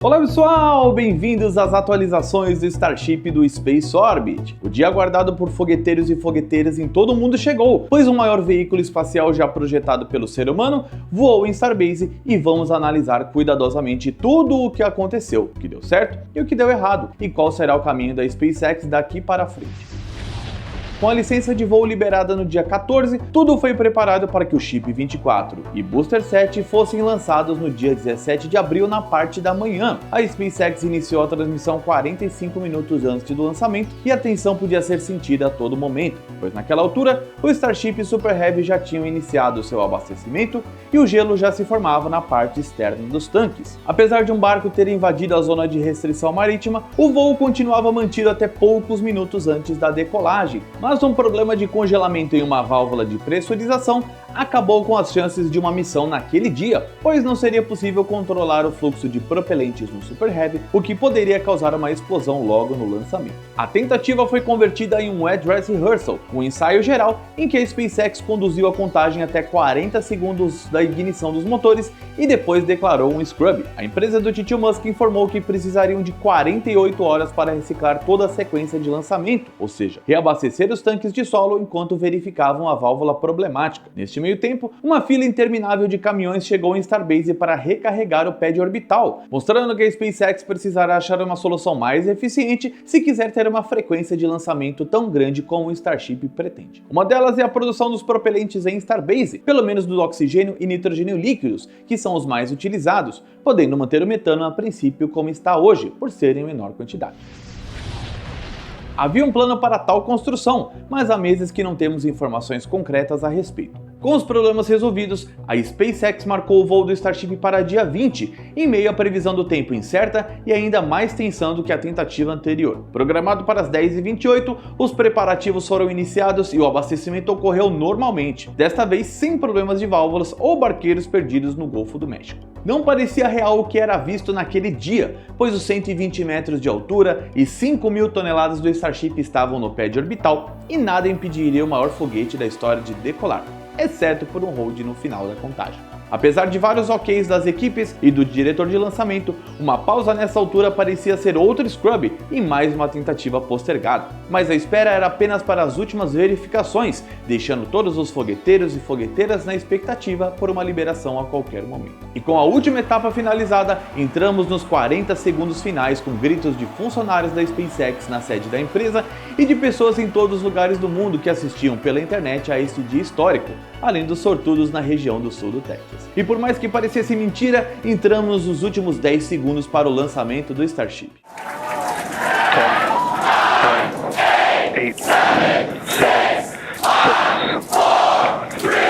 Olá pessoal, bem-vindos às atualizações do Starship do Space Orbit. O dia aguardado por fogueteiros e fogueteiras em todo o mundo chegou, pois o maior veículo espacial já projetado pelo ser humano voou em Starbase e vamos analisar cuidadosamente tudo o que aconteceu, o que deu certo e o que deu errado, e qual será o caminho da SpaceX daqui para frente. Com a licença de voo liberada no dia 14, tudo foi preparado para que o Chip 24 e Booster 7 fossem lançados no dia 17 de abril na parte da manhã. A SpaceX iniciou a transmissão 45 minutos antes do lançamento e a tensão podia ser sentida a todo momento, pois naquela altura o Starship e Super Heavy já tinham iniciado seu abastecimento e o gelo já se formava na parte externa dos tanques. Apesar de um barco ter invadido a zona de restrição marítima, o voo continuava mantido até poucos minutos antes da decolagem, mas um problema de congelamento em uma válvula de pressurização acabou com as chances de uma missão naquele dia, pois não seria possível controlar o fluxo de propelentes no Super Heavy, o que poderia causar uma explosão logo no lançamento. A tentativa foi convertida em um Address Rehearsal, um ensaio geral em que a SpaceX conduziu a contagem até 40 segundos da ignição dos motores e depois declarou um scrub. A empresa do Tio Musk informou que precisariam de 48 horas para reciclar toda a sequência de lançamento, ou seja, reabastecer os tanques de solo enquanto verificavam a válvula problemática. Neste meio tempo, uma fila interminável de caminhões chegou em Starbase para recarregar o pad orbital, mostrando que a SpaceX precisará achar uma solução mais eficiente se quiser ter uma frequência de lançamento tão grande como o Starship pretende. Uma delas é a produção dos propelentes em Starbase, pelo menos do oxigênio e nitrogênio líquidos, que são os mais utilizados, podendo manter o metano a princípio como está hoje, por ser em menor quantidade. Havia um plano para tal construção, mas há meses que não temos informações concretas a respeito. Com os problemas resolvidos, a SpaceX marcou o voo do Starship para dia 20, em meio à previsão do tempo incerta e ainda mais tensão do que a tentativa anterior. Programado para as 10h28, os preparativos foram iniciados e o abastecimento ocorreu normalmente, desta vez sem problemas de válvulas ou barqueiros perdidos no Golfo do México. Não parecia real o que era visto naquele dia, pois os 120 metros de altura e 5.000 toneladas do Starship estavam no pad orbital e nada impediria o maior foguete da história de decolar, exceto por um hold no final da contagem. Apesar de vários OKs das equipes e do diretor de lançamento, uma pausa nessa altura parecia ser outro scrub e mais uma tentativa postergada. Mas a espera era apenas para as últimas verificações, deixando todos os fogueteiros e fogueteiras na expectativa por uma liberação a qualquer momento. E com a última etapa finalizada, entramos nos 40 segundos finais com gritos de funcionários da SpaceX na sede da empresa e de pessoas em todos os lugares do mundo que assistiam pela internet a este dia histórico, além dos sortudos na região do sul do Texas. E por mais que parecesse mentira, entramos nos últimos 10 segundos para o lançamento do Starship. 10, 9, 8, 7, 6, 5, 4, 3,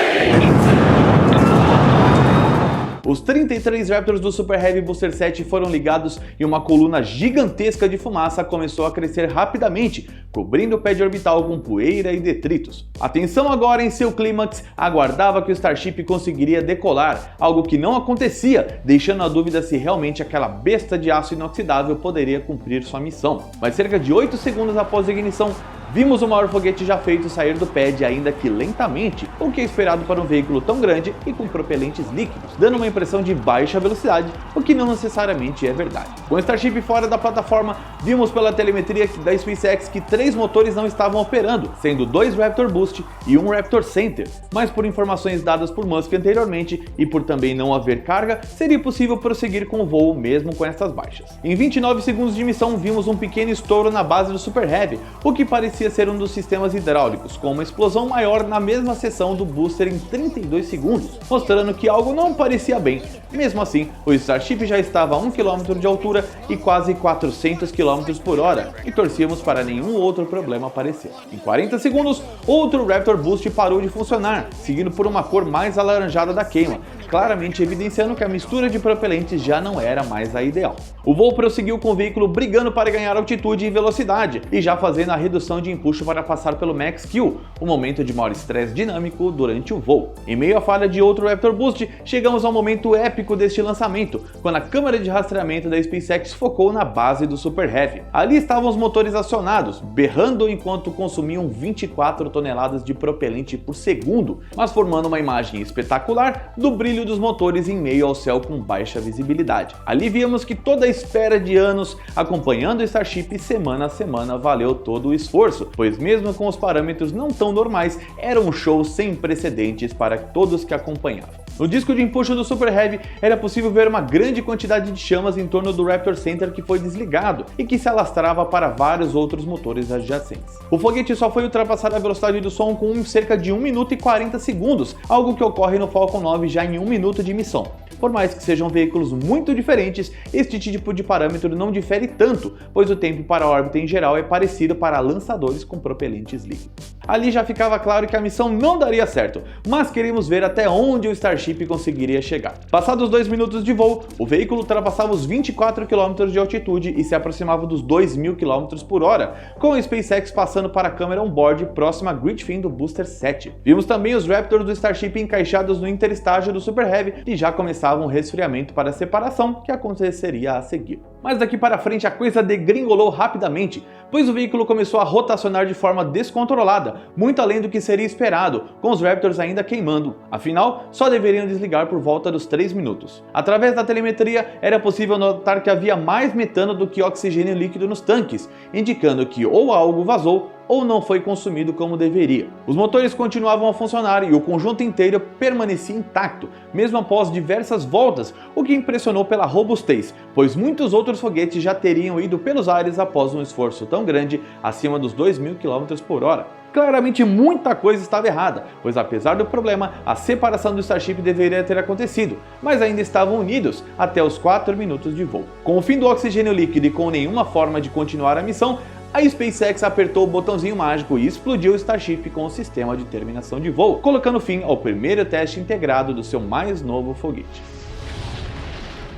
Os 33 Raptors do Super Heavy Booster 7 foram ligados e uma coluna gigantesca de fumaça começou a crescer rapidamente, cobrindo o pad orbital com poeira e detritos. A tensão agora em seu clímax aguardava que o Starship conseguiria decolar, algo que não acontecia, deixando a dúvida se realmente aquela besta de aço inoxidável poderia cumprir sua missão. Mas cerca de 8 segundos após a ignição, vimos o maior foguete já feito sair do pad, ainda que lentamente, o que é esperado para um veículo tão grande e com propelentes líquidos, dando uma impressão de baixa velocidade, o que não necessariamente é verdade. Com o Starship fora da plataforma, vimos pela telemetria da SpaceX que 3 motores não estavam operando, sendo 2 Raptor Boost e 1 Raptor Center, mas por informações dadas por Musk anteriormente e por também não haver carga, seria possível prosseguir com o voo mesmo com essas baixas. Em 29 segundos de missão, vimos um pequeno estouro na base do Super Heavy, o que parecia ser um dos sistemas hidráulicos, com uma explosão maior na mesma seção do booster em 32 segundos, mostrando que algo não parecia bem. Mesmo assim, o Starship já estava a 1 km de altura e quase 400 km por hora, e torcíamos para nenhum outro problema aparecer. Em 40 segundos, outro Raptor Boost parou de funcionar, seguido por uma cor mais alaranjada da queima, claramente evidenciando que a mistura de propelentes já não era mais a ideal. O voo prosseguiu com o veículo brigando para ganhar altitude e velocidade, e já fazendo a redução de de empuxo para passar pelo Max Q, o momento de maior estresse dinâmico durante o voo. Em meio à falha de outro Raptor Boost, chegamos ao momento épico deste lançamento, quando a câmera de rastreamento da SpaceX focou na base do Super Heavy. Ali estavam os motores acionados, berrando enquanto consumiam 24 toneladas de propelente por segundo, mas formando uma imagem espetacular do brilho dos motores em meio ao céu com baixa visibilidade. Ali víamos que toda a espera de anos acompanhando o Starship semana a semana valeu todo o esforço, pois mesmo com os parâmetros não tão normais, era um show sem precedentes para todos que acompanhavam. No disco de empuxo do Super Heavy era possível ver uma grande quantidade de chamas em torno do Raptor Center que foi desligado e que se alastrava para vários outros motores adjacentes. O foguete só foi ultrapassar a velocidade do som com cerca de 1 minuto e 40 segundos, algo que ocorre no Falcon 9 já em 1 minuto de missão. Por mais que sejam veículos muito diferentes, este tipo de parâmetro não difere tanto, pois o tempo para a órbita em geral é parecido para lançadores com propelentes líquidos. Ali já ficava claro que a missão não daria certo, mas queríamos ver até onde o Starship conseguiria chegar. Passados 2 minutos de voo, o veículo ultrapassava os 24 km de altitude e se aproximava dos 2.000 km por hora, com a SpaceX passando para a câmera on-board próxima à grid fin do Booster 7. Vimos também os Raptors do Starship encaixados no interestágio do Super Heavy e já começava um resfriamento para a separação que aconteceria a seguir. Mas daqui para frente a coisa degringolou rapidamente, pois o veículo começou a rotacionar de forma descontrolada, muito além do que seria esperado, com os Raptors ainda queimando. Afinal, só deveriam desligar por volta dos 3 minutos. Através da telemetria, era possível notar que havia mais metano do que oxigênio líquido nos tanques, indicando que ou algo vazou ou não foi consumido como deveria. Os motores continuavam a funcionar e o conjunto inteiro permanecia intacto, mesmo após diversas voltas, o que impressionou pela robustez, pois muitos outros foguetes já teriam ido pelos ares após um esforço tão grande, acima dos 2.000 km por hora. Claramente muita coisa estava errada, pois apesar do problema, a separação do Starship deveria ter acontecido, mas ainda estavam unidos até os 4 minutos de voo. Com o fim do oxigênio líquido e com nenhuma forma de continuar a missão, a SpaceX apertou o botãozinho mágico e explodiu o Starship com o sistema de terminação de voo, colocando fim ao primeiro teste integrado do seu mais novo foguete.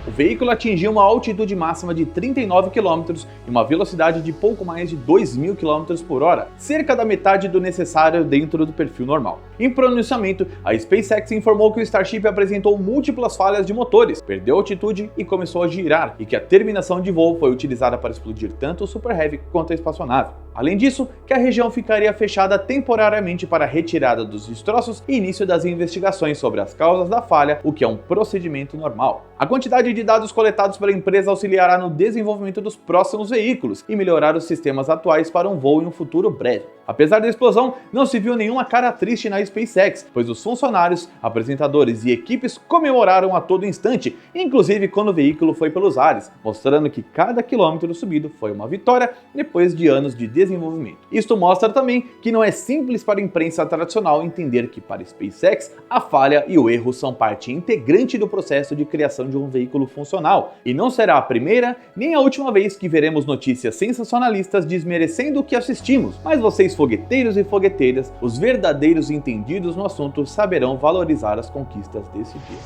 O veículo atingiu uma altitude máxima de 39 km e uma velocidade de pouco mais de 2.000 km por hora, cerca da metade do necessário dentro do perfil normal. Em pronunciamento, a SpaceX informou que o Starship apresentou múltiplas falhas de motores, perdeu altitude e começou a girar, e que a terminação de voo foi utilizada para explodir tanto o Super Heavy quanto a espaçonave. Além disso, que a região ficaria fechada temporariamente para a retirada dos destroços e início das investigações sobre as causas da falha, o que é um procedimento normal. A quantidade de dados coletados pela empresa auxiliará no desenvolvimento dos próximos veículos e melhorar os sistemas atuais para um voo em um futuro breve. Apesar da explosão, não se viu nenhuma cara triste na SpaceX, pois os funcionários, apresentadores e equipes comemoraram a todo instante, inclusive quando o veículo foi pelos ares, mostrando que cada quilômetro subido foi uma vitória depois de anos de desenvolvimento. Isto mostra também que não é simples para a imprensa tradicional entender que para a SpaceX a falha e o erro são parte integrante do processo de criação de um veículo funcional, e não será a primeira nem a última vez que veremos notícias sensacionalistas desmerecendo o que assistimos, mas vocês fogueteiros e fogueteiras, os verdadeiros entendidos no assunto, saberão valorizar as conquistas desse dia.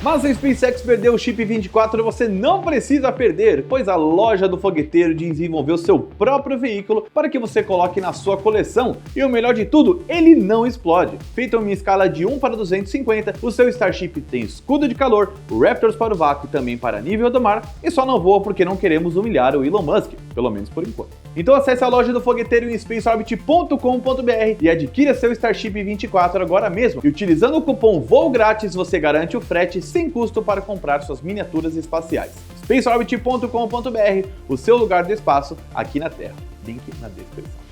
Mas a SpaceX perdeu o Chip 24 e você não precisa perder, pois a loja do fogueteiro desenvolveu seu próprio veículo para que você coloque na sua coleção. E o melhor de tudo, ele não explode. Feito em uma escala de 1 para 250, o seu Starship tem escudo de calor, Raptors para o vácuo e também para nível do mar, e só não voa porque não queremos humilhar o Elon Musk, pelo menos por enquanto. Então acesse a loja do fogueteiro em spaceorbit.com.br e adquira seu Starship 24 agora mesmo. E utilizando o cupom VOOGRÁTIS você garante o frete sem custo para comprar suas miniaturas espaciais. spaceorbit.com.br, o seu lugar do espaço aqui na Terra. Link na descrição.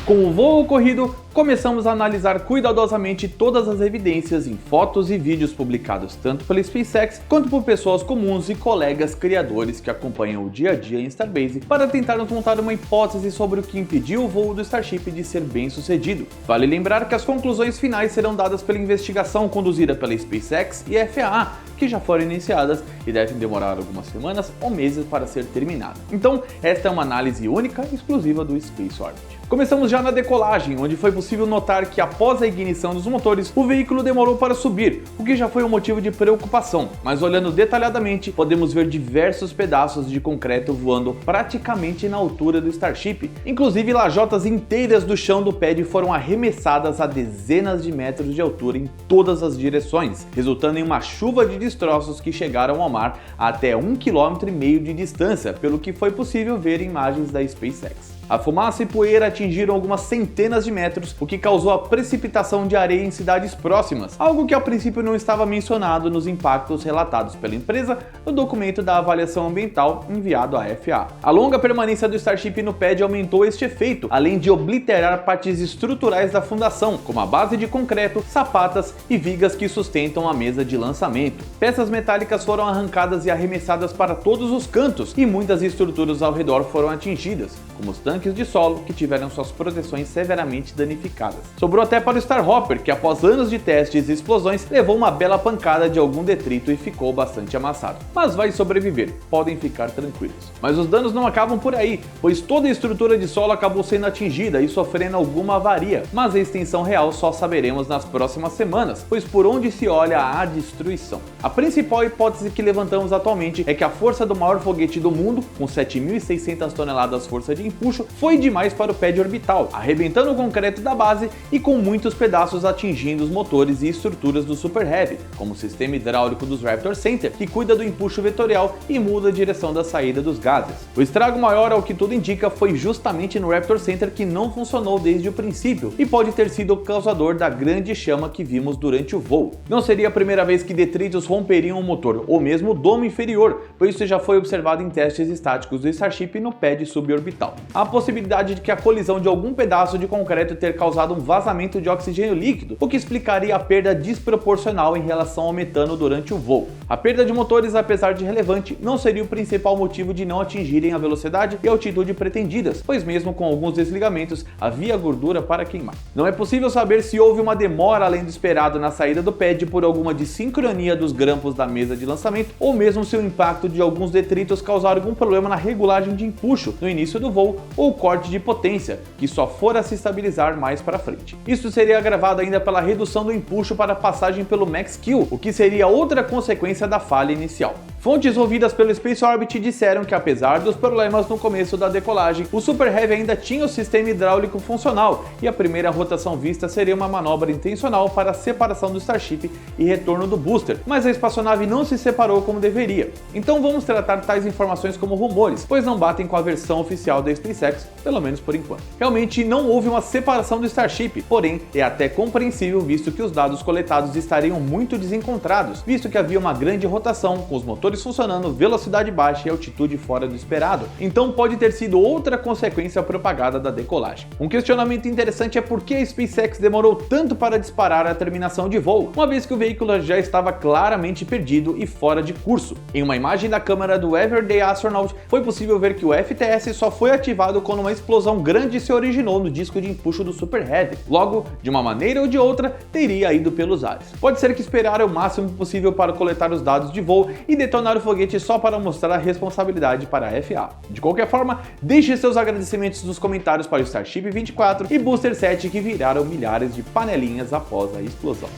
Com o voo ocorrido, começamos a analisar cuidadosamente todas as evidências em fotos e vídeos publicados tanto pela SpaceX quanto por pessoas comuns e colegas criadores que acompanham o dia a dia em Starbase para tentarmos montar uma hipótese sobre o que impediu o voo do Starship de ser bem sucedido. Vale lembrar que as conclusões finais serão dadas pela investigação conduzida pela SpaceX e a FAA, que já foram iniciadas e devem demorar algumas semanas ou meses para ser terminada. Então, esta é uma análise única e exclusiva do Space Orbit. Começamos já na decolagem, onde foi possível possível notar que após a ignição dos motores, o veículo demorou para subir, o que já foi um motivo de preocupação. Mas olhando detalhadamente, podemos ver diversos pedaços de concreto voando praticamente na altura do Starship. Inclusive, lajotas inteiras do chão do pad foram arremessadas a dezenas de metros de altura em todas as direções, resultando em uma chuva de destroços que chegaram ao mar a até 1,5 km de distância, pelo que foi possível ver em imagens da SpaceX. A fumaça e poeira atingiram algumas centenas de metros, o que causou a precipitação de areia em cidades próximas, algo que a princípio não estava mencionado nos impactos relatados pela empresa no documento da avaliação ambiental enviado à FAA. A longa permanência do Starship no pad aumentou este efeito, além de obliterar partes estruturais da fundação, como a base de concreto, sapatas e vigas que sustentam a mesa de lançamento. Peças metálicas foram arrancadas e arremessadas para todos os cantos, e muitas estruturas ao redor foram atingidas, como os tanques de solo, que tiveram suas proteções severamente danificadas. Sobrou até para o Starhopper, que após anos de testes e explosões, levou uma bela pancada de algum detrito e ficou bastante amassado. Mas vai sobreviver, podem ficar tranquilos. Mas os danos não acabam por aí, pois toda a estrutura de solo acabou sendo atingida e sofrendo alguma avaria, mas a extensão real só saberemos nas próximas semanas, pois por onde se olha há destruição. A principal hipótese que levantamos atualmente é que a força do maior foguete do mundo, com 7.600 toneladas força de empuxo, foi demais para o pad orbital, arrebentando o concreto da base e com muitos pedaços atingindo os motores e estruturas do Super Heavy, como o sistema hidráulico dos Raptor Center, que cuida do empuxo vetorial e muda a direção da saída dos gases. O estrago maior, ao que tudo indica, foi justamente no Raptor Center, que não funcionou desde o princípio e pode ter sido o causador da grande chama que vimos durante o voo. Não seria a primeira vez que detritos romperiam o motor, ou mesmo o domo inferior, pois isso já foi observado em testes estáticos do Starship no pad suborbital. A possibilidade de que a colisão de algum pedaço de concreto ter causado um vazamento de oxigênio líquido, o que explicaria a perda desproporcional em relação ao metano durante o voo. A perda de motores, apesar de relevante, não seria o principal motivo de não atingirem a velocidade e altitude pretendidas, pois mesmo com alguns desligamentos, havia gordura para queimar. Não é possível saber se houve uma demora além do esperado na saída do pad por alguma desincronia dos grampos da mesa de lançamento, ou mesmo se o impacto de alguns detritos causar algum problema na regulagem de empuxo no início do voo, ou corte de potência, que só fora se estabilizar mais para frente. Isso seria agravado ainda pela redução do empuxo para a passagem pelo Max Q, o que seria outra consequência da falha inicial. Fontes ouvidas pelo Space Orbit disseram que, apesar dos problemas no começo da decolagem, o Super Heavy ainda tinha o sistema hidráulico funcional e a primeira rotação vista seria uma manobra intencional para a separação do Starship e retorno do booster, mas a espaçonave não se separou como deveria. Então vamos tratar tais informações como rumores, pois não batem com a versão oficial da SpaceX, pelo menos por enquanto. Realmente não houve uma separação do Starship, porém é até compreensível visto que os dados coletados estariam muito desencontrados, visto que havia uma grande rotação, com os motores funcionando, velocidade baixa e altitude fora do esperado. Então pode ter sido outra consequência propagada da decolagem. Um questionamento interessante é por que a SpaceX demorou tanto para disparar a terminação de voo, uma vez que o veículo já estava claramente perdido e fora de curso. Em uma imagem da câmera do Everyday Astronaut, foi possível ver que o FTS só foi ativado quando uma explosão grande se originou no disco de empuxo do Super Heavy. Logo, de uma maneira ou de outra, teria ido pelos ares. Pode ser que esperaram o máximo possível para coletar os dados de voo e detonar o foguete só para mostrar a responsabilidade para a FAA. De qualquer forma, deixe seus agradecimentos nos comentários para o Starship 24 e Booster 7, que viraram milhares de panelinhas após a explosão.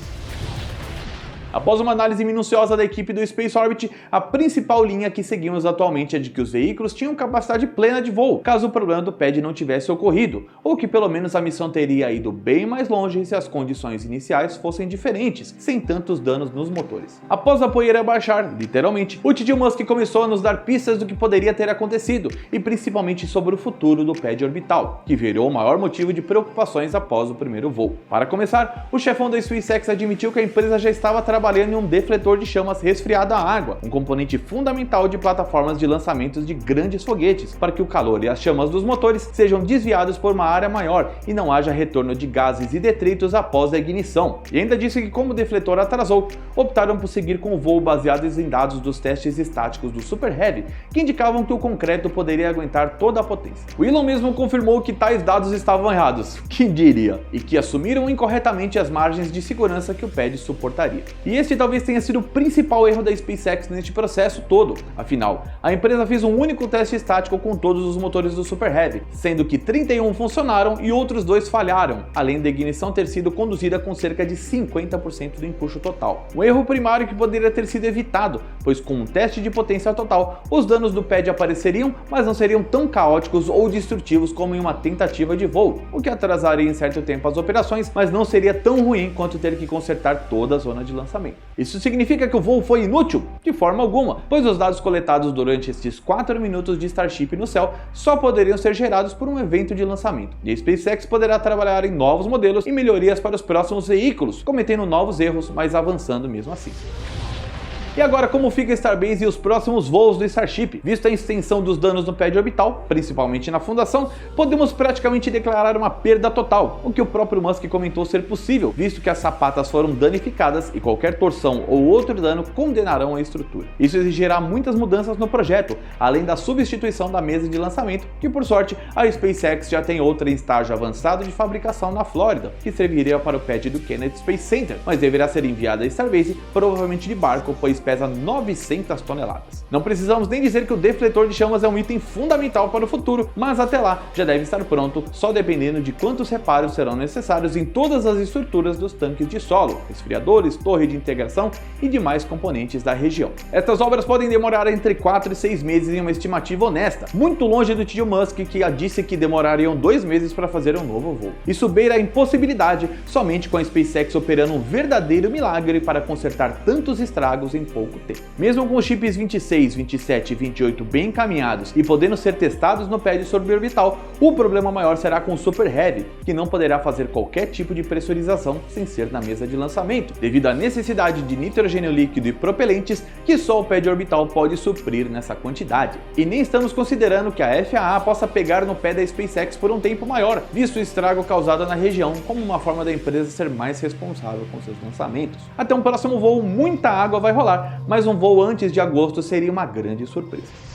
Após uma análise minuciosa da equipe do Space Orbit, a principal linha que seguimos atualmente é de que os veículos tinham capacidade plena de voo, caso o problema do pad não tivesse ocorrido, ou que pelo menos a missão teria ido bem mais longe se as condições iniciais fossem diferentes, sem tantos danos nos motores. Após a poeira baixar, literalmente, o tio Musk começou a nos dar pistas do que poderia ter acontecido, e principalmente sobre o futuro do pad orbital, que virou o maior motivo de preocupações após o primeiro voo. Para começar, o chefão da SpaceX admitiu que a empresa já estava trabalhando em um defletor de chamas resfriado à água, um componente fundamental de plataformas de lançamentos de grandes foguetes, para que o calor e as chamas dos motores sejam desviados por uma área maior e não haja retorno de gases e detritos após a ignição. E ainda disse que, como o defletor atrasou, optaram por seguir com o voo baseados em dados dos testes estáticos do Super Heavy, que indicavam que o concreto poderia aguentar toda a potência. O Elon mesmo confirmou que tais dados estavam errados, quem diria, e que assumiram incorretamente as margens de segurança que o pad suportaria. E este talvez tenha sido o principal erro da SpaceX neste processo todo. Afinal, a empresa fez um único teste estático com todos os motores do Super Heavy, sendo que 31 funcionaram e outros 2 falharam, além da ignição ter sido conduzida com cerca de 50% do empuxo total. Um erro primário que poderia ter sido evitado, pois com um teste de potência total, os danos do pad apareceriam, mas não seriam tão caóticos ou destrutivos como em uma tentativa de voo, o que atrasaria em certo tempo as operações, mas não seria tão ruim quanto ter que consertar toda a zona de lançamento. Isso significa que o voo foi inútil? De forma alguma, pois os dados coletados durante estes 4 minutos de Starship no céu só poderiam ser gerados por um evento de lançamento, e a SpaceX poderá trabalhar em novos modelos e melhorias para os próximos veículos, cometendo novos erros, mas avançando mesmo assim. E agora, como fica a Starbase e os próximos voos do Starship? Visto a extensão dos danos no pad orbital, principalmente na fundação, podemos praticamente declarar uma perda total, o que o próprio Musk comentou ser possível, visto que as sapatas foram danificadas e qualquer torção ou outro dano condenarão a estrutura. Isso exigirá muitas mudanças no projeto, além da substituição da mesa de lançamento, que por sorte a SpaceX já tem outra em estágio avançado de fabricação na Flórida, que serviria para o pad do Kennedy Space Center, mas deverá ser enviada a Starbase provavelmente de barco, pois pesa 900 toneladas. Não precisamos nem dizer que o defletor de chamas é um item fundamental para o futuro, mas até lá já deve estar pronto, só dependendo de quantos reparos serão necessários em todas as estruturas dos tanques de solo, resfriadores, torre de integração e demais componentes da região. Estas obras podem demorar entre 4 e 6 meses em uma estimativa honesta, muito longe do tio Musk, que disse que demorariam 2 meses para fazer um novo voo. Isso beira a impossibilidade, somente com a SpaceX operando um verdadeiro milagre para consertar tantos estragos em pouco tempo. Mesmo com os chips 26, 27 e 28 bem encaminhados e podendo ser testados no pad suborbital, o problema maior será com o Super Heavy, que não poderá fazer qualquer tipo de pressurização sem ser na mesa de lançamento, devido à necessidade de nitrogênio líquido e propelentes que só o pad orbital pode suprir nessa quantidade. E nem estamos considerando que a FAA possa pegar no pé da SpaceX por um tempo maior, visto o estrago causado na região, como uma forma da empresa ser mais responsável com seus lançamentos. Até um próximo voo, muita água vai rolar, mas um voo antes de agosto seria uma grande surpresa.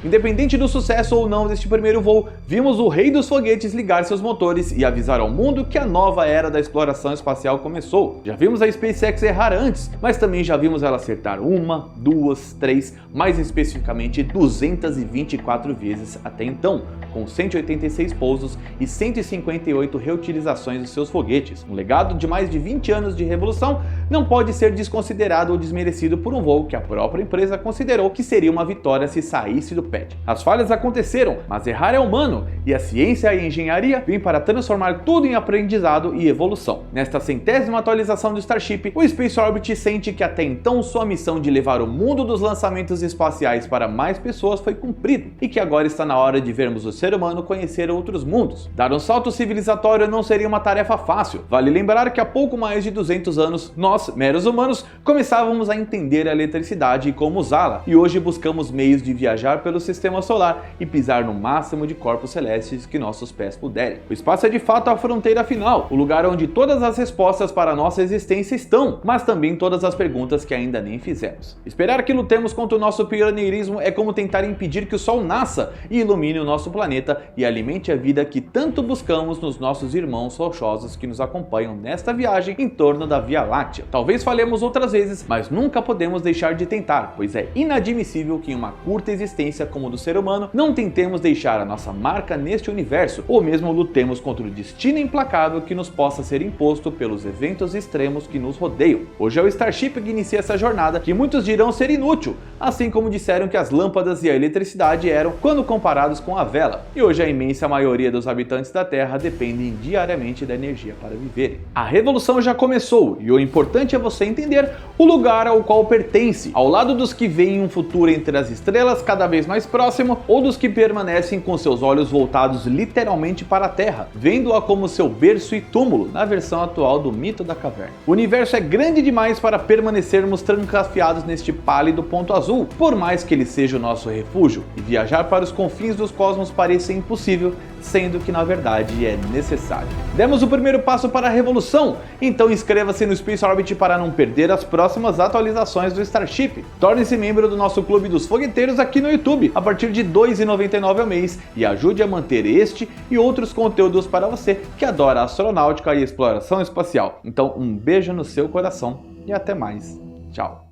Independente do sucesso ou não deste primeiro voo, vimos o rei dos foguetes ligar seus motores e avisar ao mundo que a nova era da exploração espacial começou. Já vimos a SpaceX errar antes, mas também já vimos ela acertar 1, 2, 3, mais especificamente 224 vezes até então, com 186 pousos e 158 reutilizações dos seus foguetes. Um legado de mais de 20 anos de revolução não pode ser desconsiderado ou desmerecido por um voo que a própria empresa considerou que seria uma vitória se saísse do pad. As falhas aconteceram, mas errar é humano, e a ciência e a engenharia vêm para transformar tudo em aprendizado e evolução. Nesta 100ª atualização do Starship, o Space Orbit sente que até então sua missão de levar o mundo dos lançamentos espaciais para mais pessoas foi cumprida, e que agora está na hora de vermos o ser humano conhecer outros mundos. Dar um salto civilizatório não seria uma tarefa fácil. Vale lembrar que há pouco mais de 200 anos, nós, meros humanos, começávamos a entender a eletricidade e como usá-la, e hoje buscamos meios de viajar pelo sistema solar e pisar no máximo de corpos celestes que nossos pés puderem. O espaço é de fato a fronteira final, o lugar onde todas as respostas para a nossa existência estão, mas também todas as perguntas que ainda nem fizemos. Esperar que lutemos contra o nosso pioneirismo é como tentar impedir que o Sol nasça e ilumine o nosso planeta e alimente a vida que tanto buscamos nos nossos irmãos rochosos que nos acompanham nesta viagem em torno da Via Láctea. Talvez falhemos outras vezes, mas nunca podemos deixar de tentar, pois é inadmissível que em uma curta existência como do ser humano, não tentemos deixar a nossa marca neste universo, ou mesmo lutemos contra o destino implacável que nos possa ser imposto pelos eventos extremos que nos rodeiam. Hoje é o Starship que inicia essa jornada, que muitos dirão ser inútil, assim como disseram que as lâmpadas e a eletricidade eram quando comparados com a vela, e hoje a imensa maioria dos habitantes da Terra dependem diariamente da energia para viverem. A revolução já começou, e o importante é você entender o lugar ao qual pertence, ao lado dos que veem um futuro entre as estrelas cada vez mais próximo, ou dos que permanecem com seus olhos voltados literalmente para a Terra, vendo-a como seu berço e túmulo, na versão atual do mito da caverna. O universo é grande demais para permanecermos trancafiados neste pálido ponto azul, por mais que ele seja o nosso refúgio, e viajar para os confins dos cosmos pareça impossível, sendo que na verdade é necessário. Demos o primeiro passo para a revolução, então inscreva-se no Space Orbit para não perder as próximas atualizações do Starship. Torne-se membro do nosso clube dos fogueteiros aqui no YouTube, a partir de R$ 2,99 ao mês, e ajude a manter este e outros conteúdos para você que adora astronáutica e exploração espacial. Então um beijo no seu coração e até mais. Tchau!